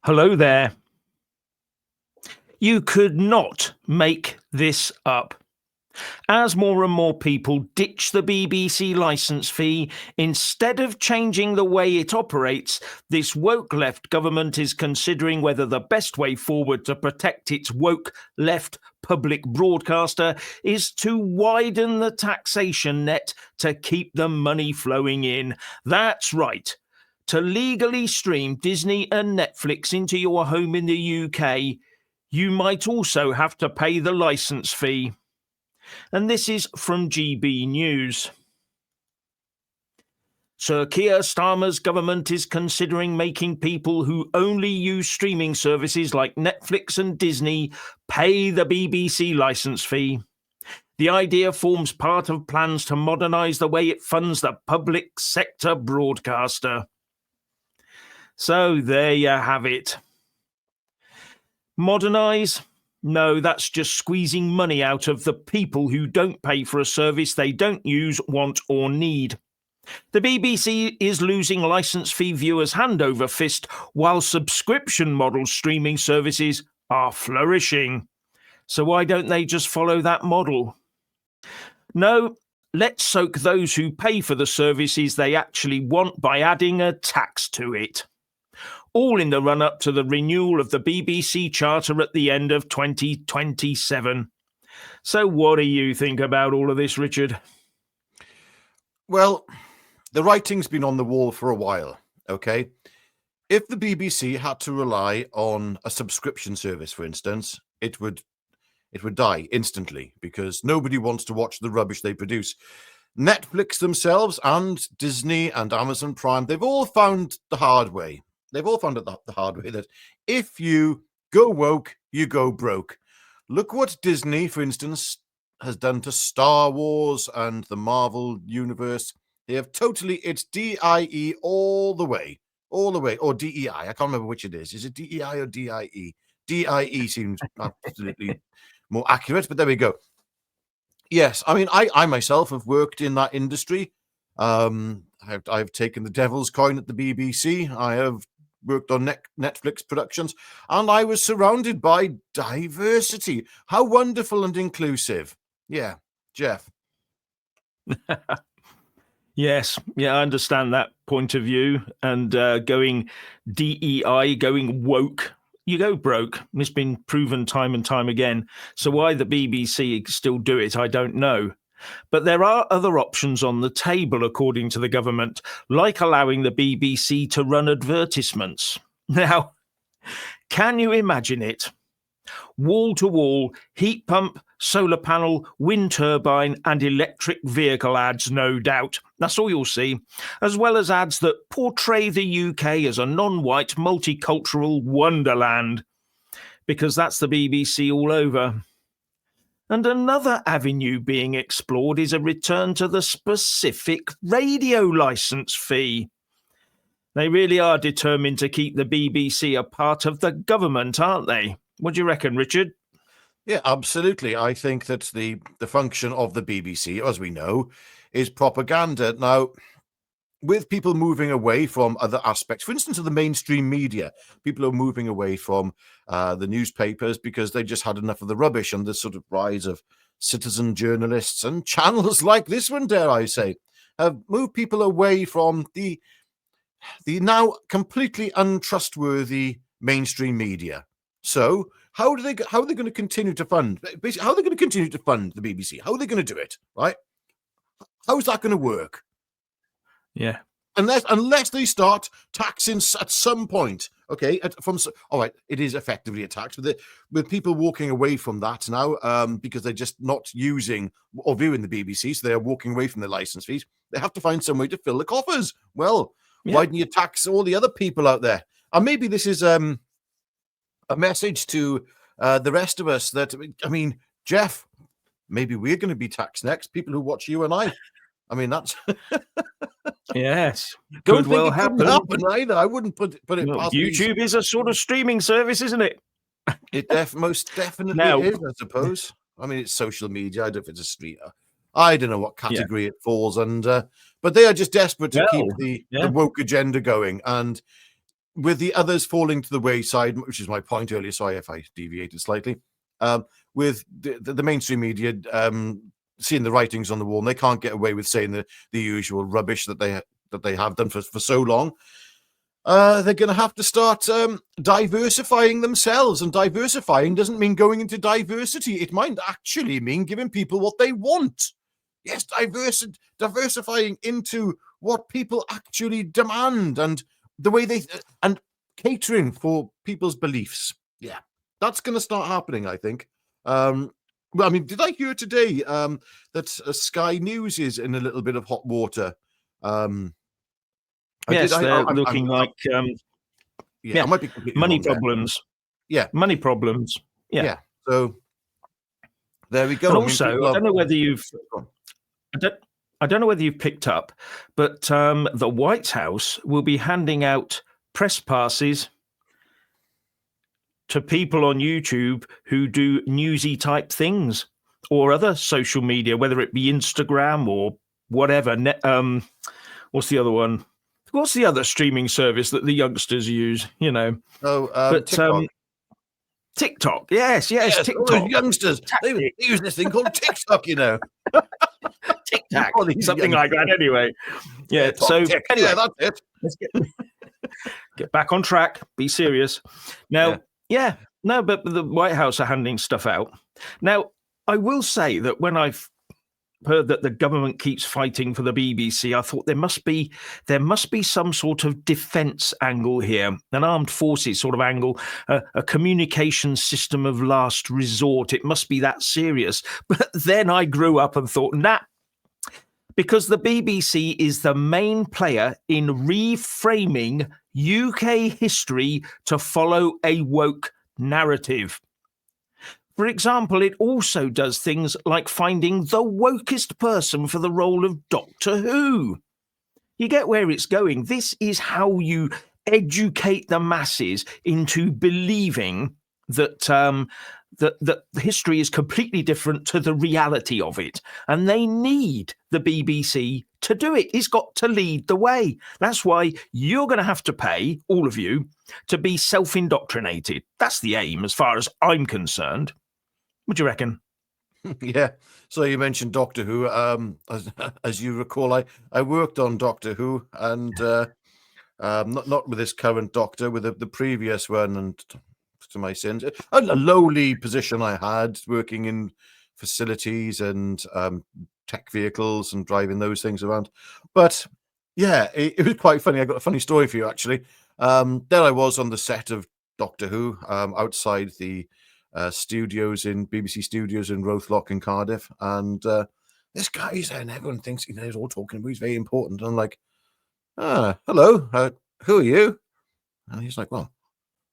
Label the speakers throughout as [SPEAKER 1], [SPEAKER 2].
[SPEAKER 1] Hello there. You could not make this up. As more and more people ditch the BBC licence fee, instead of changing the way it operates, this woke left government is considering whether the best way forward to protect its woke left public broadcaster is to widen the taxation net to keep the money flowing in. That's right. To legally stream Disney and Netflix into your home in the UK, you might also have to pay the licence fee. And this is from GB News. Sir Keir Starmer's government is considering making people who only use streaming services like Netflix and Disney pay the BBC licence fee. The idea forms part of plans to modernise the way it funds the public sector broadcaster. So there you have it. Modernise? No, that's just squeezing money out of the people who don't pay for a service they don't use, want, or need. The BBC is losing licence fee viewers hand over fist, while subscription model streaming services are flourishing. So why don't they just follow that model? No, let's soak those who pay for the services they actually want by adding a tax to it. All in the run-up to the renewal of the BBC Charter at the end of 2027. So what do you think about all of this, Richard?
[SPEAKER 2] Well, the writing's been on the wall for a while, okay? If the BBC had to rely on a subscription service, for instance, it would die instantly because nobody wants to watch the rubbish they produce. Netflix themselves and Disney and Amazon Prime, they've all found the hard way. They've all found it the hard way that if you go woke, you go broke. Look what Disney, for instance, has done to Star Wars and the Marvel universe. They have totally, it's DIE all the way, or DEI. I can't remember which it is. Is it DEI or DIE? DIE seems absolutely more accurate, but there we go. Yes, I mean, I myself have worked in that industry. I've taken the devil's coin at the BBC. I have worked on Netflix productions, and I was surrounded by diversity. How wonderful and inclusive. Yeah, Jeff.
[SPEAKER 1] Yes, yeah, I understand that point of view. And going DEI, going woke, you go broke. It's been proven time and time again. So why the BBC still do it, I don't know. But there are other options on the table, according to the government, like allowing the BBC to run advertisements. Now, can you imagine it? Wall-to-wall, heat pump, solar panel, wind turbine and electric vehicle ads, no doubt. That's all you'll see, as well as ads that portray the UK as a non-white multicultural wonderland, because that's the BBC all over. And another avenue being explored is a return to the specific radio licence fee. They really are determined to keep the BBC a part of the government, aren't they? What do you reckon, Richard?
[SPEAKER 2] Yeah, absolutely. I think that the function of the BBC, as we know, is propaganda. Now, with people moving away from other aspects, for instance, of the mainstream media, people are moving away from the newspapers because they just had enough of the rubbish, and the sort of rise of citizen journalists and channels like this one, dare I say, have moved people away from the now completely untrustworthy mainstream media. So how are they going to continue to fund? Basically, how are they going to continue to fund the BBC? How are they going to do it? Right? How's that going to work?
[SPEAKER 1] Yeah.
[SPEAKER 2] Unless they start taxing at some point, okay. All right, it is effectively a tax, with people walking away from that now because they're just not using or viewing the BBC, so they are walking away from their license fees. They have to find some way to fill the coffers. Well, why don't you tax all the other people out there? And maybe this is a message to the rest of us that, I mean, Jeff, maybe we're going to be taxed next. People who watch you and I. I mean, that's
[SPEAKER 1] yes,
[SPEAKER 2] could well happen either. I wouldn't put it past
[SPEAKER 1] YouTube is a sort of streaming service, isn't it?
[SPEAKER 2] It most definitely is, I suppose. I mean, it's social media. I don't know if it's a street. I don't know what category it falls under, but they are just desperate to keep the woke agenda going. And with the others falling to the wayside, which is my point earlier, sorry if I deviated slightly, with the mainstream media seeing the writings on the wall, and they can't get away with saying the usual rubbish that they have done for so long. They're going to have to start diversifying themselves, and diversifying doesn't mean going into diversity. It might actually mean giving people what they want. Yes, diversifying into what people actually demand, and the way and catering for people's beliefs. Yeah, that's going to start happening, I think. Well, I mean, did I hear today that Sky News is in a little bit of hot water?
[SPEAKER 1] Yes, they're looking like
[SPEAKER 2] I might be completely
[SPEAKER 1] money
[SPEAKER 2] wrong there.
[SPEAKER 1] problems.
[SPEAKER 2] Yeah,
[SPEAKER 1] money problems. Yeah.
[SPEAKER 2] So there we go.
[SPEAKER 1] And also, I don't know whether you've. I don't know whether you've picked up, but the White House will be handing out press passes to people on YouTube who do newsy type things or other social media, whether it be Instagram or whatever. What's the other one? What's the other streaming service that the youngsters use? You know.
[SPEAKER 2] TikTok.
[SPEAKER 1] TikTok. Yes, TikTok.
[SPEAKER 2] Those youngsters, they use this thing called TikTok, you know.
[SPEAKER 1] TikTok, something like that. Anyway, yeah. So anyway,
[SPEAKER 2] that's it.
[SPEAKER 1] Let's get back on track. Be serious. Now, but the White House are handing stuff out. Now, I will say that when I've heard that the government keeps fighting for the BBC, I thought there must be some sort of defence angle here, an armed forces sort of angle, a communication system of last resort. It must be that serious. But then I grew up and thought, nah, because the BBC is the main player in reframing UK history to follow a woke narrative. For example, it also does things like finding the wokest person for the role of Doctor Who. You get where it's going. This is how you educate the masses into believing that that history is completely different to the reality of it. And they need the BBC to do it. It's got to lead the way. That's why you're going to have to pay, all of you, to be self-indoctrinated. That's the aim as far as I'm concerned. What do you reckon?
[SPEAKER 2] Yeah. So you mentioned Doctor Who. As you recall, I worked on Doctor Who, and not with this current Doctor, with the previous one, and to my sins, a lowly position I had working in facilities and tech vehicles and driving those things around. But yeah, it was quite funny. I got a funny story for you, actually. There I was on the set of Doctor Who, outside the studios in BBC Studios in Rothlock in Cardiff, and this guy's there, and everyone thinks he's all talking about. He's very important, and I'm like, hello, who are you? And he's like, well,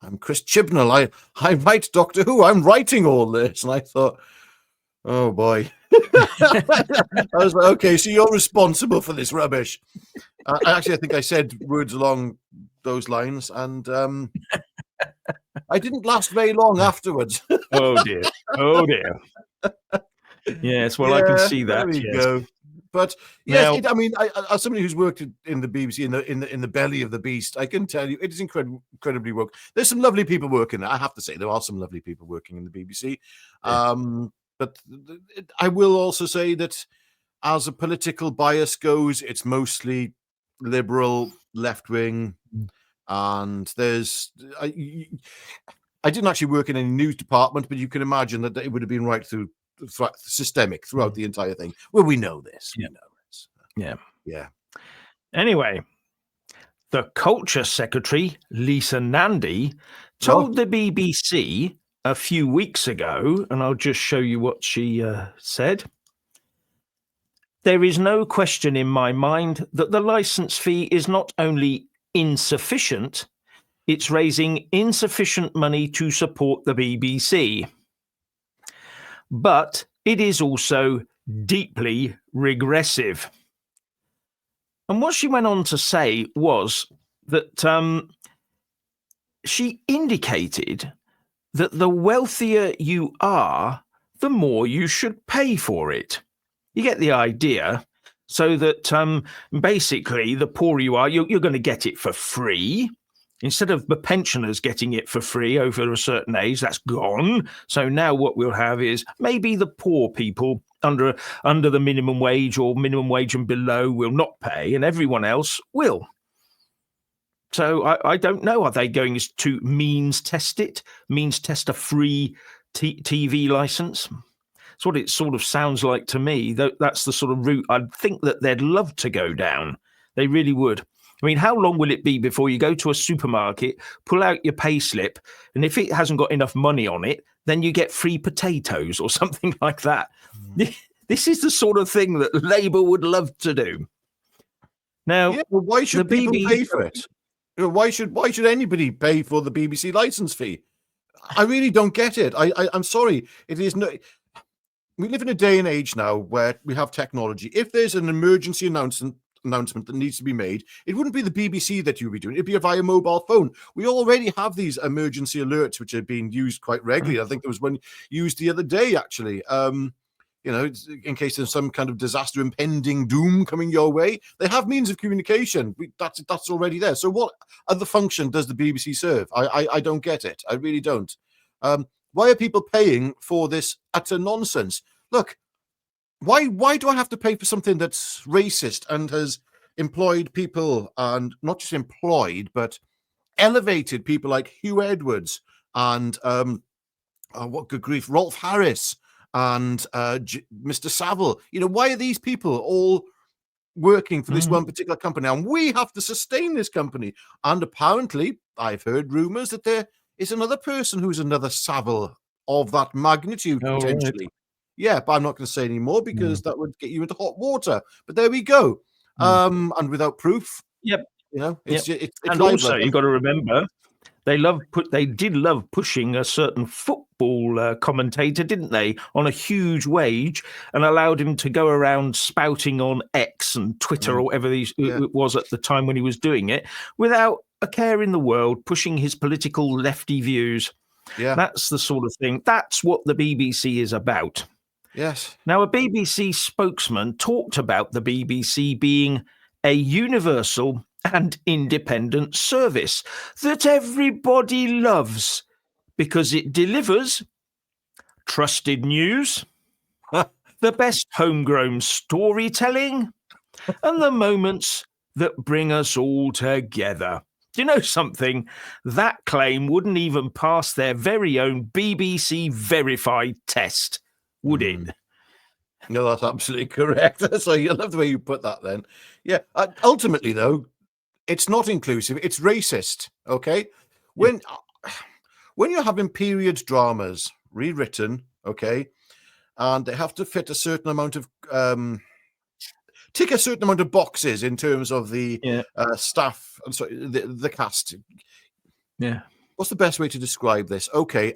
[SPEAKER 2] I'm Chris Chibnall. I write Doctor Who. I'm writing all this, and I thought, oh boy. I was like, okay, so you're responsible for this rubbish. I think I said words along those lines, and I didn't last very long afterwards.
[SPEAKER 1] Oh dear. Yes, well, I can see that.
[SPEAKER 2] There we go. But yes, I mean, as somebody who's worked in the BBC in the belly of the beast, I can tell you it is incredibly woke. There's some lovely people working there. I have to say there are some lovely people working in the BBC. Yeah. But I will also say that as a political bias goes, it's mostly liberal, left wing, and there's. I didn't actually work in any news department, but you can imagine that it would have been right systemic throughout the entire thing. Well, we know this.
[SPEAKER 1] Yeah.
[SPEAKER 2] We know this. Yeah.
[SPEAKER 1] Anyway, the Culture Secretary, Lisa Nandy, told the BBC a few weeks ago, and I'll just show you what she said. There is no question in my mind that the licence fee is not only insufficient, it's raising insufficient money to support the BBC. But it is also deeply regressive. And what she went on to say was that she indicated that the wealthier you are, the more you should pay for it. You get the idea. So that basically, the poorer you are, you're going to get it for free. Instead of the pensioners getting it for free over a certain age, that's gone. So now what we'll have is maybe the poor people under the minimum wage or minimum wage and below will not pay, and everyone else will. So I don't know. Are they going to means test it? Means test a free TV license? That's what it sort of sounds like to me. That's the sort of route I'd think that they'd love to go down. They really would. I mean, how long will it be before you go to a supermarket, pull out your pay slip, and if it hasn't got enough money on it, then you get free potatoes or something like that? This is the sort of thing that Labour would love to do. Now,
[SPEAKER 2] yeah, well, why should people pay for it? Why should anybody pay for the BBC license fee? I really don't get it. I'm sorry. It is no. We live in a day and age now where we have technology. If there's an emergency announcement that needs to be made, it wouldn't be the BBC that you'd be doing. It'd be via mobile phone. We already have these emergency alerts, which are being used quite regularly. I think there was one used the other day, actually. In case there's some kind of disaster, impending doom coming your way, they have means of communication. That's already there. So what other function does the BBC serve? I don't get it. I really don't. Why are people paying for this utter nonsense? Look, why do I have to pay for something that's racist and has employed people, and not just employed, but elevated people like Hugh Edwards and what good grief, Rolf Harris and Mr. Savile? Why are these people all working for this one particular company, and we have to sustain this company? And apparently, I've heard rumors that there is another person who's another Savile of that magnitude, potentially. Right. Yeah, but I'm not going to say any more because that would get you into hot water. But there we go. And without proof.
[SPEAKER 1] Yep.
[SPEAKER 2] It's
[SPEAKER 1] and also you've got to remember they did love pushing a certain football commentator, didn't they, on a huge wage, and allowed him to go around spouting on X and Twitter or whatever it was at the time when he was doing it, without a care in the world, pushing his political lefty views. Yeah, that's the sort of thing. That's what the BBC is about.
[SPEAKER 2] Yes.
[SPEAKER 1] Now, a BBC spokesman talked about the BBC being a universal and independent service that everybody loves because it delivers trusted news, the best homegrown storytelling, and the moments that bring us all together. Do you know something? That claim wouldn't even pass their very own BBC verified test, would it?
[SPEAKER 2] No, that's absolutely correct. So I love the way you put that then. Yeah. Ultimately, though, it's not inclusive. It's racist. Okay. When you're having period dramas rewritten, okay, and they have to fit a certain amount of tick a certain amount of boxes in terms of the staff and the cast.
[SPEAKER 1] Yeah.
[SPEAKER 2] What's the best way to describe this? Okay.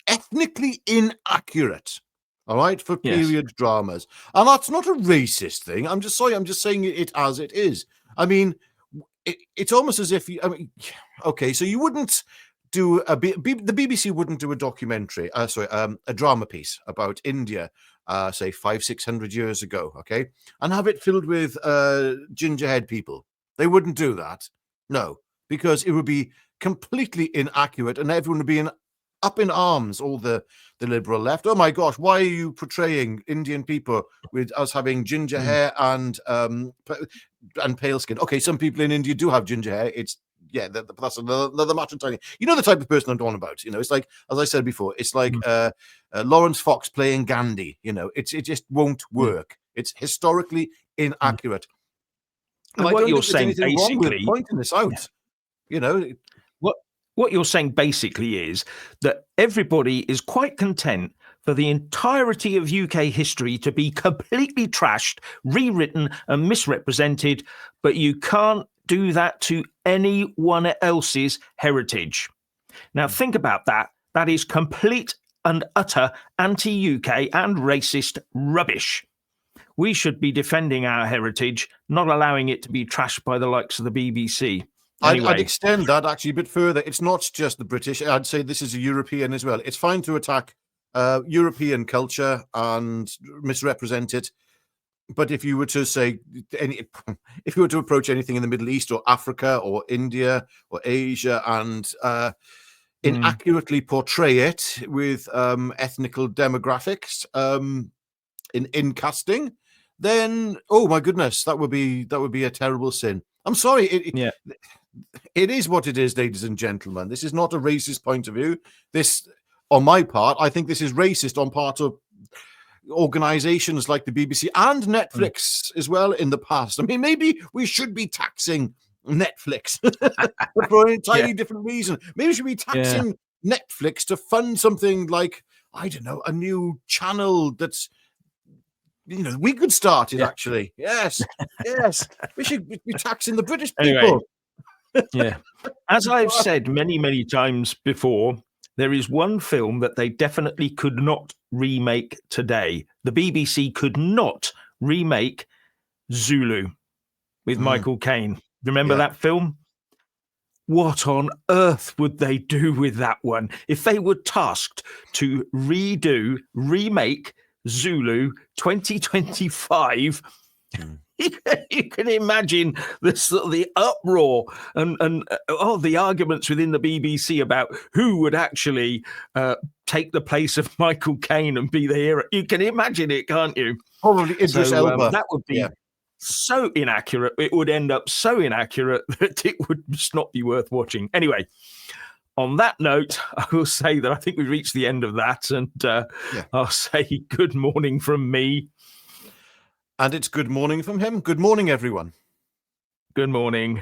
[SPEAKER 2] Ethnically inaccurate. All right, for period dramas. And that's not a racist thing. I'm just saying it as it is. I mean, it's almost as if okay, so you wouldn't do the BBC wouldn't do a documentary, a drama piece about India, say 500-600 years ago, okay, and have it filled with gingerhead people. They wouldn't do that. No, because it would be completely inaccurate and everyone would be up in arms, all the liberal left. Oh my gosh, why are you portraying Indian people with us having ginger hair and pale skin? Okay, some people in India do have ginger hair. It's that's another matter entirely. You know the type of person I'm talking about. It's like, as I said before, it's like Lawrence Fox playing Gandhi. It just won't work. It's historically inaccurate.
[SPEAKER 1] And what you're saying basically,
[SPEAKER 2] pointing this out,
[SPEAKER 1] What you're saying basically is that everybody is quite content for the entirety of UK history to be completely trashed, rewritten and misrepresented, but you can't do that to anyone else's heritage. Now, think about that. That is complete and utter anti-UK and racist rubbish. We should be defending our heritage, not allowing it to be trashed by the likes of the BBC. Anyway.
[SPEAKER 2] I'd extend that actually a bit further. It's not just the British. I'd say this is a European as well. It's fine to attack European culture and misrepresent it. But if you were to say if you were to approach anything in the Middle East or Africa or India or Asia and inaccurately portray it with ethnical demographics in casting, then oh my goodness, that would be a terrible sin. I'm sorry. It is what it is, ladies and gentlemen. This is not a racist point of view. This, on my part, I think this is racist on part of organizations like the BBC and Netflix as well in the past. I mean, maybe we should be taxing Netflix but for an entirely different reason. Maybe we should be taxing Netflix to fund something like, I don't know, a new channel that's, we could start it actually. Yes. We should be taxing the British people.
[SPEAKER 1] Anyway, as I've said many, many times before, there is one film that they definitely could not remake today. The BBC could not remake Zulu with Michael Caine. Remember that film? What on earth would they do with that one? If they were tasked to remake Zulu 2025, you can imagine the uproar and the arguments within the BBC about who would actually take the place of Michael Caine and be the hero. You can imagine it, can't you?
[SPEAKER 2] Probably Idris Elba.
[SPEAKER 1] That would be so inaccurate. It would end up so inaccurate that it would just not be worth watching. Anyway, on that note, I will say that I think we've reached the end of that, and I'll say good morning from me.
[SPEAKER 2] And it's good morning from him. Good morning, everyone.
[SPEAKER 1] Good morning.